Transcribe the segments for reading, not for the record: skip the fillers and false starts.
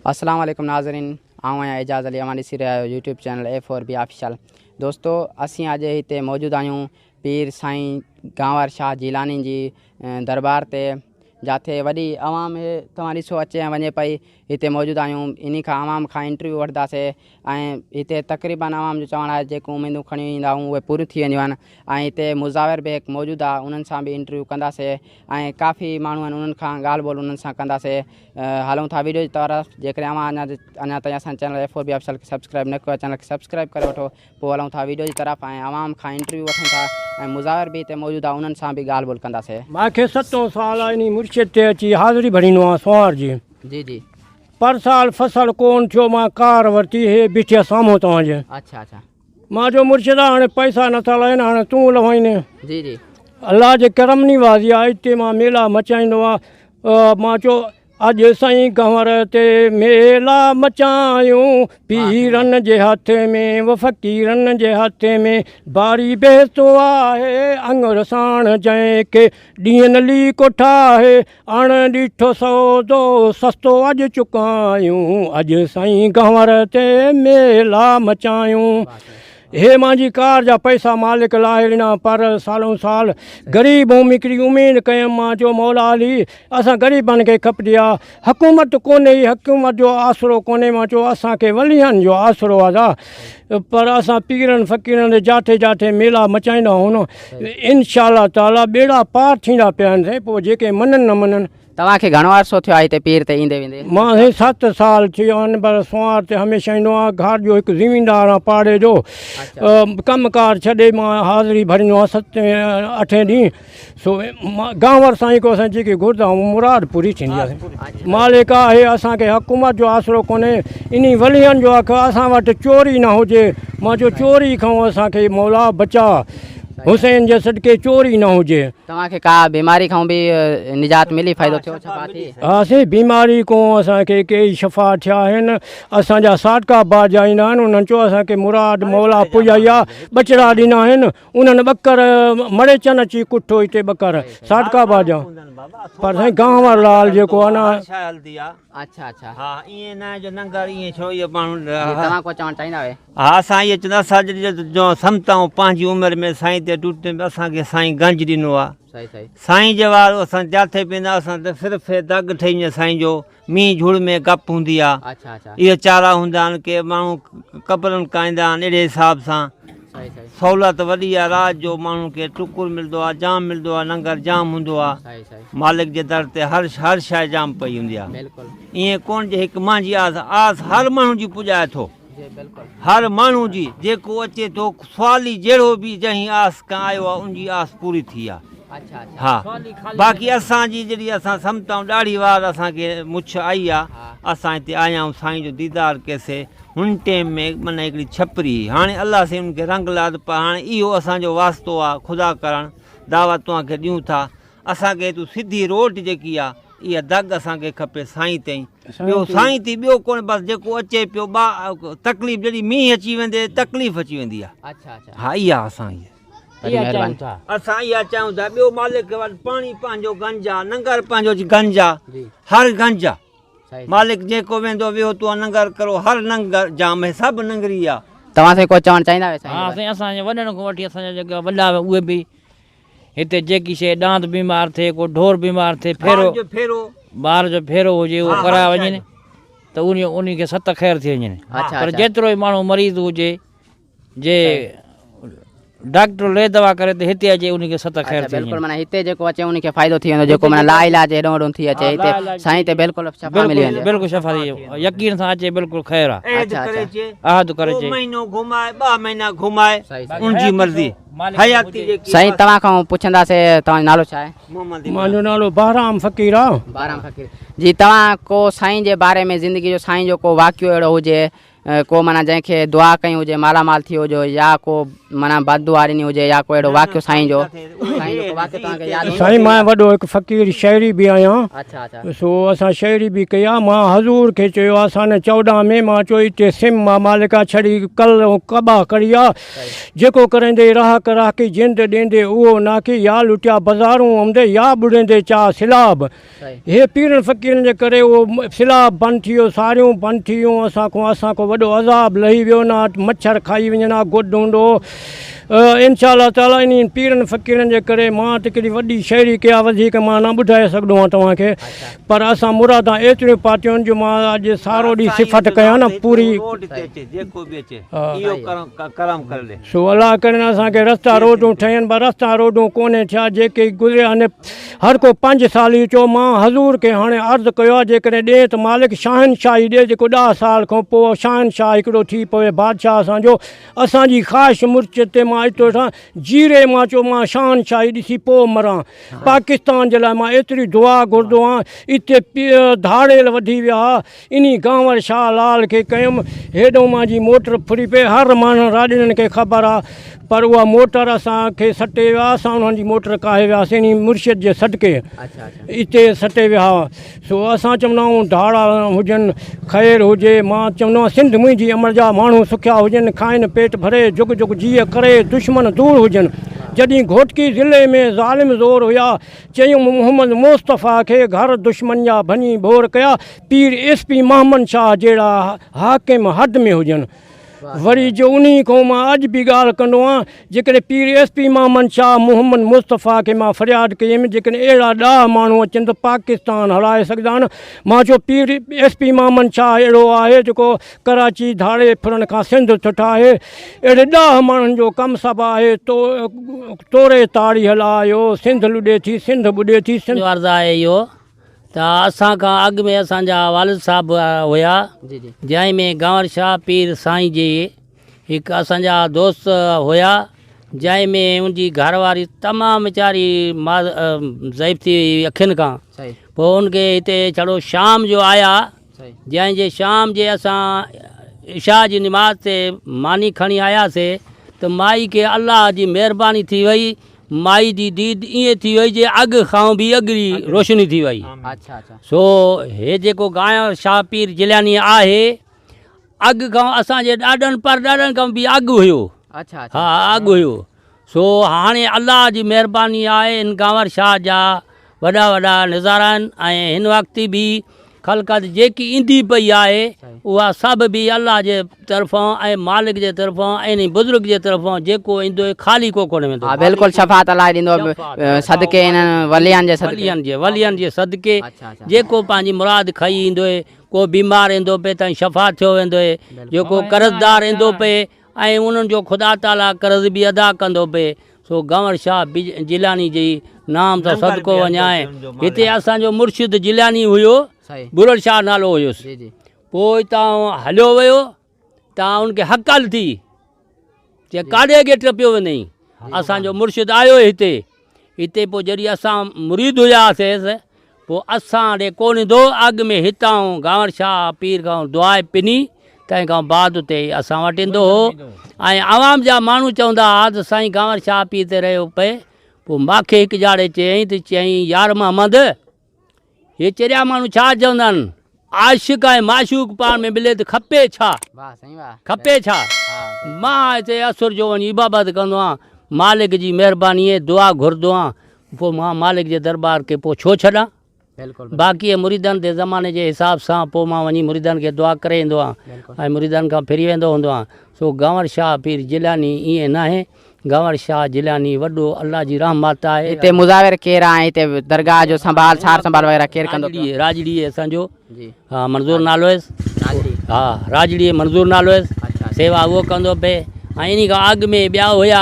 अस्सलाम वालेकुम नाज़रीन, आऊँ आहियां एजाज़ अली अवां ॾिसी रहिया आहियो यूट्यूब चैनल A4B ऑफिशियल। दोस्तों असीं अॼु हिते मौजूद आहियूं पीर साईं गांवर शाह जीलानी जी दरबार ते, जिथे वॾी आवाम तव्हां ॾिसो अचे ऐं वञे पई। हिते मौजूद आहियूं, इन खां आवाम खां इंटरव्यू वठंदासीं ऐं हिते तक़रीबन आवाम जो चवणु आहे जेको उमेदूं खणी ईंदा आहियूं उहे पूरी थी वेंदियूं आहिनि। ऐं हिते मुज़ाविर बि हिकु मौजूदु आहे, उन्हनि सां बि इंटरव्यू कंदासीं ऐं काफ़ी माण्हू आहिनि उन्हनि खां ॻाल्हि ॿोल उन्हनि सां कंदासीं। हलूं था वीडियो जी तरफ़। जेकॾहिं अञा ताईं असांजे चैनल A4B ऑफिशियल खे सब्सक्राइब न कयो आहे, चैनल खे सब्सक्राइब करे वठो। पोइ हलूं था वीडियो जी तरफ़ ऐं आवाम खां इंटरव्यू वठूं था ऐं मुज़ाविर बि हिते मौजूदु आहे, उन्हनि सां बि ॻाल्हि ॿोल कंदासीं। मूंखे 7 साल इन मुर्शिद ते अची हाज़िरी भरींदो आहियां सोमवार जी। जी जी। पर साल फसल कोन थियो, मां कार वरिती हे बीठे साम्हूं तव्हांजे। अच्छा अच्छा। मां जो मुर्शिद आहे, हाणे पैसा नथा लहनि, हाणे तूं लवाईने। जी जी। अल्लाह जे करम निवाज़ी आहे, हिते मां मेला मचाईंदो आहियां। मां चयो अॼु साईं कंवर ते मेला मचायूं, पीरनि जे हथ में व फ़क़ीरनि जे हथ में बारी बेस्तो आहे। अंगर साण जंहिंखे ॾींहं लीको ठाहे, अण ॾिठो सौदो सस्तो अॼु चुकायूं। अॼु साईं कंवर ते मेला मचायूं। हे मुंहिंजी कार जा पैसा मालिक लाहे ॾिना, पर सालों साल ग़रीब हिकिड़ी उमेदु कयमि। मां चयो मौला अली असां ग़रीबनि खे खपंदी आहे, हुकूमत कोन्हे, हुकूमत जो आसिरो कोन्हे। मां चयो असांखे वलियनि जो आसिरो आहे, पर असां पीरनि फ़क़ीरनि जे जाथे जाथे मेला मचाईंदा आहियूं न, इंशाअल्लाह ताला बेड़ा पार थींदा पिया आहिनि। पोइ जेके मञनि न मञनि। तव्हांखे घणो अरसो थियो आहे हिते पीर ते ईंदे वेंदे? मां 7 साल थी विया आहिनि, पर सोमवार ते हमेशह ईंदो आहियां। घर जो हिकु ज़मीनदार आहे पाड़े जो, कमुकार छॾे मां हाज़िरी भरींदो आहियां 7-8 ॾींहं। सो मां गांवर साईं को असां जेके घुरंदा आहियूं मुराद पूरी थींदी आहे। मालिक आहे, असांखे हुकूमत जो आसिरो कोन्हे, इन वलियनि जो आहे असां वटि चोरी न हुजे। मां चयो चोरी खां असांखे मौला बचा, हुसैन जे सदके चोरी न हुजे। तव्हांखे का बीमारी खां बि निजात मिली, फ़ाइदो थियो, शफ़ा थी? हा से बीमारी को असांखे कई शफ़ा थिया आहिनि। असांजा साटका बाजा ईंदा आहिनि, उन्हनि चयो असांखे मुराद मौला पुॼाई आहे, ॿचड़ा ॾिना आहिनि। उन्हनि ॿकर मड़े चन अची कुठो हिते ॿकर साटका बाजा। पर साईं गांवर लाल जेको आहे न। अच्छा अच्छा। हा ईअं न जो नंगर ईअं छो इहो माण्हू। तव्हां को चवणु चाहींदा हुए? हा असां इहे चवंदा असां जो सम्ताऊं पंहिंजी उमिरि में साईं ते टूटे असांखे साईं गंज ॾिनो आहे। सही सही। साईं जे वारो असां जिथे पवंदा असां त सिर्फ़ु दाग़ ठही वञे साईं जो। मींहुं झुड़ में गप हूंदी आहे। अच्छा अच्छा। इहे चारा हूंदा आहिनि के माण्हू कबरनि काईंदा आहिनि, अहिड़े हिसाब सां सहूलियत वॾी आहे। राति जो माण्हू खे टुकुर मिलंदो आहे, जाम मिलंदो आहे, लंगर जाम हूंदो आहे। मालिक जे दर ते हर शइ जाम पई हूंदी आहे। ईअं कोन जे हिकु मुंहिंजी आस हर माण्हू जी पुॼाए थो, हर माण्हू जी जेको अचे थो। सुवाली जहिड़ो बि जंहिं आस खां आयो आहे उनजी आस पूरी थी आहे। हा बाक़ी असांजी जॾहिं असां सम्ताऊं ॾाढी वार असांखे मुछ आई आहे, असां हिते आया आहियूं साईं जो दीदार कयोसीं। हुन टाइम में माना हिकिड़ी छपरी, हाणे अलाह से उनखे रंग लाद, पर हाणे इहो असांजो वास्तो आहे। ख़ुदा करणु दावा तव्हांखे ॾियूं था, असांखे तूं सिधी रोड जेकी आहे इहा दग असांखे खपे साईं ताईं। ॿियो साईं थी ॿियो कोन्हे, बसि जेको अचे पियो तकलीफ़ जॾहिं मींहुं अची वेंदे तकलीफ़ अची वेंदी आहे। हा इहा असां असां इहा चाहियूं था। ॿियो मालिक वटि पाणी पंहिंजो गंज आहे, नंगर पंहिंजो गंज आहे, हर गंज आहे। मालिक जेको वेंदो वियो तूं नंगर करो, हर नंगर जाम है, सभु नंगरी आहे। तव्हां सां को चवणु चाहींदा हुआ? हा साईं, असांजे वॾनि खां वठी असांजा जेका वॾा उहे बि हिते जेकी शइ ॾांद बीमार थिए, को ढोर बीमार थिए, फेरो ॿार जो फेरो हुजे उहो कराए वञनि त उन खे 7 ख़ैर थी वञनि। पर जेतिरो ई माण्हू मरीज़ हुजे, जे डॉक्टर ले दवा करे त हिते अचे उनखे 7 ख़ैर थी वञे। बिल्कुलु माना हिते जेको अचे उनखे फ़ाइदो थी वेंदो, जेको माना लाइलाज हेॾो होॾो थी अचे हिते साईं ते बिल्कुलु शफ़ा मिली वेंदी। बिल्कुलु शफ़ा थी यकीन सां अचे, बिल्कुलु ख़ैर आहे। आहद करे अचे, महीनो घुमाए 2 महीना घुमाए, उनजी मर्ज़ी। साईं तव्हां खां पुछंदासीं, तव्हांजो नालो छा आहे? मुंहिंजो नालो बहराम फ़क़ीर आहे। बहराम फ़क़ीर जी। तव्हां को साईं जे बारे में ज़िंदगी जो साईं जो को वाक़ियो अहिड़ो हुजे, को माना जंहिंखे दुआ कई हुजे, मालामाल थी हुजे, या को माना बददुआ ॾिनी हुजे, या को अहिड़ो वाक़ियो साईं जो तव्हांखे यादि? साईं मां वॾो हिकु फ़क़ीर शाइरी बि आहियां। अच्छा अच्छा। सो असां शाइरी बि कई आहे। मां हज़ूर खे चयो आहे सन 14 में, मां चयो हिते सिम मां मालिका छड़ी कल कबा करी आहे, जेको करंदे राह कराकी जिंद ॾींदे उहो नाकी या लुटिया बाज़ारूं आमदे या बुड़ींदे चा सिलाब हे पीरनि फ़क़ीरनि जे करे उहो सिलाब बंदि थी वियो सारियूं बंदि थी वियूं असांखो वॾो अज़ाब लही वियो न मच्छर खाई वञनि हा गुड हूंदो इंशा अल्लाह ताला इन पीरनि फ़क़ीरनि जे करे मां त हिकिड़ी वॾी शाइरी कया वधीक मां न ॿुधाए सघंदो आहियां तव्हांखे पर असां मुरादां एतिरियूं पातियूं आहिनि जो मां अॼु सारो ॾींहुं सिफ़त कयां न पूरी सो अलाह करे असांखे रस्ता रोडूं ठहियनि पर रस्ता रोडूं कोन्हे थिया जेके गुज़रिया आहिनि हर को 5 साल ई चयो मां हज़ूर खे हाणे अर्ज़ु कयो आहे जेकॾहिं ॾिए त मालिक शहनशाही ॾिए जेको 10 साल खां पोइ शहनशाह हिकिड़ो थी पवे बादशाह असांजो असांजी ख़्वाहिश मुर्च ते मां एतिरो सां जीरे मां चयो मां शहनशाही ॾिसी पोइ मरां पाकिस्तान जे लाइ मां एतिरी दुआ घुरंदो आहियां हिते धाड़ेल वधी विया इन गांवर शाह लाल खे कयुमि हेॾो मुंहिंजी मोटर फुरी पए हर माण्हू राॼनि खे ख़बर आहे पर उहा मोटर असांखे सटे विया असां उन्हनि जी मोटर काहे वियासीं इन मुर्शिद जे सदके हिते सटे विया सो असां चवंदा आहियूं धाड़ा हुजनि ख़ैरु हुजे मां चवंदो आहियां सिंध मुंहिंजी अमर जा माण्हू सुखिया हुजनि खाइनि पेट भरे जुग जुग जीअ करे दुश्मन दूर हुजनि जॾहिं घोटकी ज़िले में ज़ालिम ज़ोर हुया चयूं मोहम्मद मुस्तफ़ा खे घर दुश्मन जा भञी बोर कया पीर SP मोहम्मद शाह जहिड़ा हाकिम हद में हुजनि वरी जो उन खां मां अॼु बि ॻाल्हि कंदो आहियां जेकॾहिं पीर SP मोहम्मद शाह मोहम्मद मुस्तफ़ा खे मां फ़रियाद कयमि जेकॾहिं अहिड़ा 10 माण्हू अचनि त पाकिस्तान हलाए सघंदा आहिनि मां चयो पीर SP मोहम्मद शाह अहिड़ो आहे जेको कराची धाड़े फिरण खां सिंध ठुठा आहे अहिड़े 10 माण्हुनि जो कमु सभु आहे तोरे ताड़ी हलायो सिंध लुॾे थी सिंध ॿुॾे थी सिंध आहे इहो त असां खां अॻु में असांजा वालिद साहिब हुया जंहिं में गांवर शाह पीर साईं जी हिकु असांजा दोस्त हुया जंहिं में उनजी घरवारी तमामु वीचारी ज़ईफ़ थी हुई अखियुनि खां पोइ उनखे हिते छड़ो शाम जो आया जंहिंजे शाम जे असां इशा जी निमाज़ ते मानी खणी आयासीं त माई खे अल्लाह जी महिरबानी थी वई माई जी दीद ईअं थी वई जे अॻु खां बि अॻरी रोशनी थी वई सो हे जेको गांवर शाह पीर जिलानी आहे अॻु खां असांजे ॾाढनि खां बि अॻु हुयो हा अॻु हुयो सो हाणे अल्लाह जी महिरबानी आहे इन गांवर शाह जा वॾा वॾा नज़ारा आहिनि ऐं हिन वक़्तु बि ख़लक़त जेकी ईंदी पई आहे उहा सभु बि अल्लाह जे तरफ़ां ऐं मालिक जे तरफ़ां ऐं बुज़ुर्ग जे तरफ़ां जेको ईंदो ख़ाली को कोन वेंदो बिल्कुलु शफ़ात अलाह ॾींदो सदके इन्हनि वलियनि जे सदके जेको पंहिंजी मुराद खई ईंदो को बीमार ईंदो पे ताईं शफ़ा थियो वेंदो जेको कर्ज़दार ईंदो पे ऐं उन्हनि जो ख़ुदा ताला कर्ज़ बि अदा कंदो पे सो गांवर शाह जिलानी जी नाम सां सदको वञाए हिते असांजो मुर्शिद जिलानी हुयो बुलंद शाह नालो हुयुसि पोइ हितां हलियो वियो तव्हां उनखे हक़ल थी जे काॾे गेट पियो वञई असांजो मुर्शिद आयो हिते पोइ जॾहिं असां मुरीद हुयासीं पोइ असां ॾे कोन ईंदो अॻु में हितां गांवर शाह पीर खां दुआ पिनी तंहिं खां बाद उते असां वटि ईंदो हो ऐं आवाम जा माण्हू चवंदा हुआ त साईं गांवर शाह पीर ते रहियो पए पोइ मूंखे हिकु ॼाणे चयईं त चयईं यार मोहम्मद हे चरिया माण्हू छा चवंदा आहिनि आशिक़ ऐं माशूक पाण में मिले त खपे छा मां हिते असुर जो वञी इबादत कंदो आहियां मालिक जी महिरबानी दुआ घुरंदो आहियां पोइ मां मालिक जे दरबार खे पोइ छो छॾां बाक़ी मुरीदनि जे ज़माने जे हिसाब सां पोइ मां वञी मुरीदनि खे दुआ करे ईंदो आहियां ऐं मुरीदनि खां फिरी वेंदो हूंदो आहियां सो गांवर शाह पीर जिलानी ईअं न आहे गांवर शाह जिलानी वॾो अल्लाह जी रहमत आहे हिते मुज़ाविर केरु आहे हिते दरगाह जो संभाल सार संभाल वग़ैरह केरु कंदो राजड़ी असांजो हा मंज़ूर नालो हुयसि हा राजड़ी मंज़ूर नालो हुयसि सेवा उहो कंदो पे ऐं इन खां अॻु में ॿिया हुया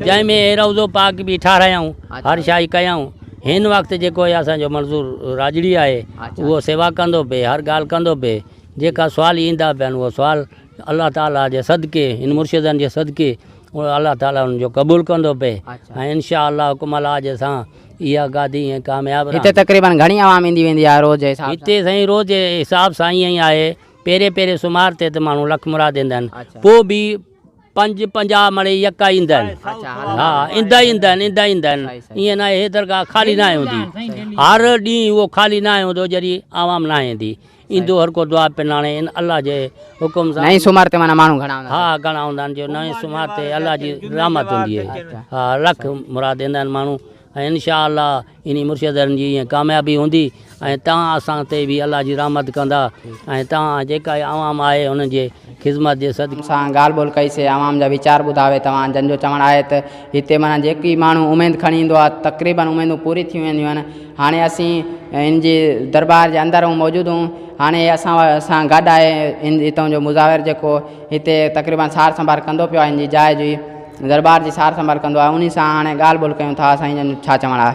जंहिंमें रौज़ो पाक बि ठारायूं हर शाही कयूं हिन वक़्तु जेको आहे असांजो मंज़ूर राजड़ी आहे उहो सेवा कंदो पे हर ॻाल्हि कंदो पे जेका सुवाल ईंदा पिया आहिनि उहो सुवाल अल्लाह ताला जे सदके हिन मुर्शिदनि जे सदके अल्लाह ताला उनजो क़बूल कंदो पे ऐं इंशा अल्लाह हुकुम जे सां इहा गादी ऐं कामयाबु हिते तक़रीबन घणी आवाम ईंदी वेंदी आहे रोज़ हिते साईं रोज़ जे हिसाब सां ईअं ई आहे पहिरें सुमार ते त माण्हू लख मुराद ईंदा आहिनि पोइ बि 50 मणे यका ईंदा आहिनि हा ईंदा आहिनि ईअं न आहे हे दरगाह ख़ाली न हूंदी हर ॾींहुं उहो ख़ाली न हूंदो जॾहिं आवाम न ईंदी ईंदो हर को दुआ पिन हाणे इन अलाह जे हुकुम सां नई सूमर ते माना माण्हू घणा हूंदा? हा घणा हूंदा आहिनि जो नएं सुमार ते अलाह जी रहमत हूंदी आहे। हा लख मुराद ईंदा आहिनि माण्हू ऐं इनशा अलाह इन मुर्शिदनि जी ईअं कामयाबी हूंदी ऐं तव्हां असां ते बि अलाह जी रहमत कंदा ऐं तव्हां जेका आवाम आहे उन जे ख़िदमत जे सदके सां ॻाल्हि ॿोल कईसीं, आवाम जा वीचार ॿुधावे तव्हां जंहिंजो चवणु आहे त हिते माना जेकी माण्हू उमेदु खणी ईंदो आहे तक़रीबन उमेदूं पूरी थी वेंदियूं आहिनि। हाणे असीं इन जी दरबार जे अंदरि मौजूदु हूं। हाणे असां गॾु आहे हितां जो मुज़ाविर जेको हिते तक़रीबन सार संभाल कंदो पियो आहे इन जी जाइ जी दरबार जी सार संभाल कंदो आहे। उन सां हाणे ॻाल्हि ॿोल कयूं था। साईं जन छा चवणु आहे?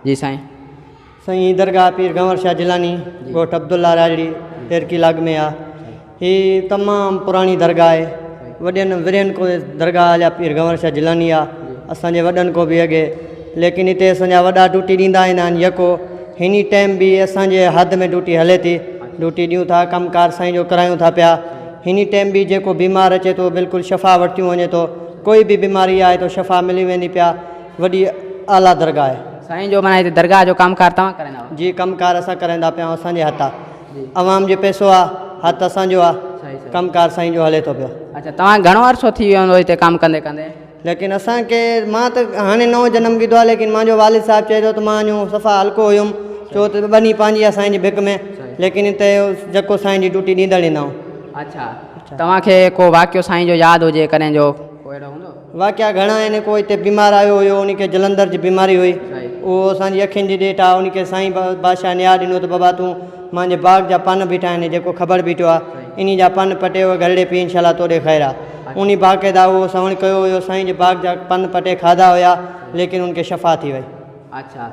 जी साईं। साईं दरगाह पीर गंवर शाह जिलानी ॻोठ अब्दुल्ला राजड़ी तेरकी लाग में आहे। हीअ तमामु पुराणी दरगाह आहे। वॾनि विरियनि को दरगाह हलिया पीर गंवर शाह जिलानी आहे असांजे वॾनि को बि अॻे, लेकिन हिते असांजा वॾा ड्यूटी ॾींदा ईंदा आहिनि। यको हिन टाइम बि असांजे हद में ड्यूटी हले थी, ड्यूटी ॾियूं था, कमकार साईं जो करायूं था पिया। हिन टाइम बि जेको बीमार अचे थो बिल्कुलु शफ़ा वरितियूं वञे थो, कोई बि बीमारी आहे तो शफ़ा मिली वेंदी पिया। वॾी आला दरगाह आहे साईं जो माना हिते दरगाह जो कमकार तव्हां कराईंदा आहियो? जी कमकार असां कराईंदा पिया, असांजे हथ आहे। अवाम जो पैसो आहे, हथु असांजो आहे, कमकार साईं जो हले थो पियो। अच्छा, तव्हां घणो अरसो थी वियो हूंदो हिते कमु कंदे कंदे? लेकिन असांखे मां त हाणे नओं जनम गिदो आहे, लेकिन मुंहिंजो वालिद साहिबु चए थो त मां सफ़ा हल्को हुयुमि, छो त बनी पंहिंजी आहे साईं जी भिक में, लेकिन हिते जेको साईं जी ड्यूटी ॾींदड़ ईंदा आहियूं। अच्छा, तव्हांखे को वाक़ियो साईं जो यादि हुजे कॾहिं जो को अहिड़ो हूंदो? वाक़िया घणा आहिनि। को हिते बीमार आयो हुयो, उनखे जलंधर जी बीमारी हुई, उहो असांजी अखियुनि जी ॾेठ आहे। उनखे साईं बादशाह न्याय ॾिनो त बाबा तूं मुंहिंजे बाग़ जा पन बीठा आहिनि, जेको ख़बर बीठो आहे इन जा पन पटे घरड़े पी इंशाल्लाह तोड़े ख़ैर आहे। उन बाक़ाइदा उहो सवण कयो हुयो, साईं जे बाग़ जा पन पटे खाधा हुया, लेकिन उनखे शफ़ा थी वई। अच्छा,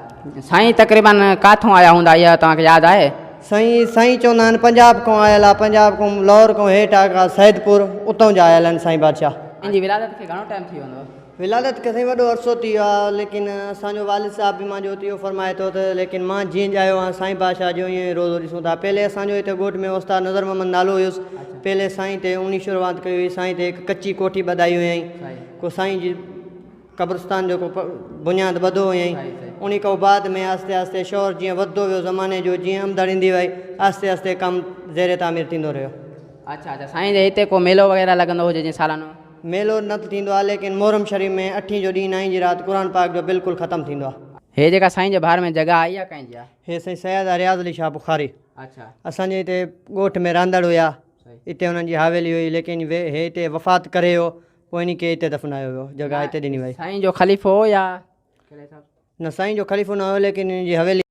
साईं तक़रीबन किथां आया हूंदा इहा तव्हांखे यादि आहे? साईं चवंदा आहिनि पंजाब खां आयल आहे, पंजाब खां लाहौर खां हेठि आहे सैदपुर, उतां जा आयल आहिनि साईं बादशाह। इनजी विलादत खे घणो टाइम थी वेंदो? विलादत खे साईं वॾो अरसो थी वियो आहे, लेकिन असांजो वालिद साहिबु बि मुंहिंजो इहो फरमाए थो त लेकिन मां जीअं ॼायो आहियां साईं बादशाह जो ईअं रोज़ो ॾिसूं था। पहले असांजो हिते ॻोठ में उस्ताद नज़र मोहम्मद नालो हुयुसि, पहले साईं ते उन शुरूआत कई हुई। साईं ते हिकु कची कोठी ॿधाई हुयईं, को साईं जी क़ब्रस्तान जो को बुनियाद ॿधो हुयईं। उन खां बाद में आस्ते आस्ते शौर जीअं वधंदो वियो ज़माने जो, जीअं आमदनी ईंदी वई, आस्ते आस्ते कमु ज़ेरे तामीर थींदो रहियो। अच्छा अच्छा, साईं जे हिते को मेलो वग़ैरह लॻंदो हुजे जीअं सालानो? मेलो न थींदो आहे, लेकिन मोहरम शरीफ़ में 8 जो ॾींहुं 9 जी राति क़ुर पाक जो बिल्कुलु ख़तमु थींदो आहे। हे जेका साईं जे बारे में जॻह आई आहे कंहिंजी आहे? हे साईं सैयद रियाज़ अली शाह बुखारी अच्छा, असांजे हिते ॻोठ में रांदड़ हुया, हिते हुननि जी हवेली हुई, लेकिन हे हिते वफ़ात करे वियो, पोइ इन खे हिते दफ़नायो वियो, जॻह हिते ॾिनी वई। साईं जो ख़लीफ़ो हो या न साईं जो ख़लीफ़ो न हुयो, लेकिन इन जी हवेली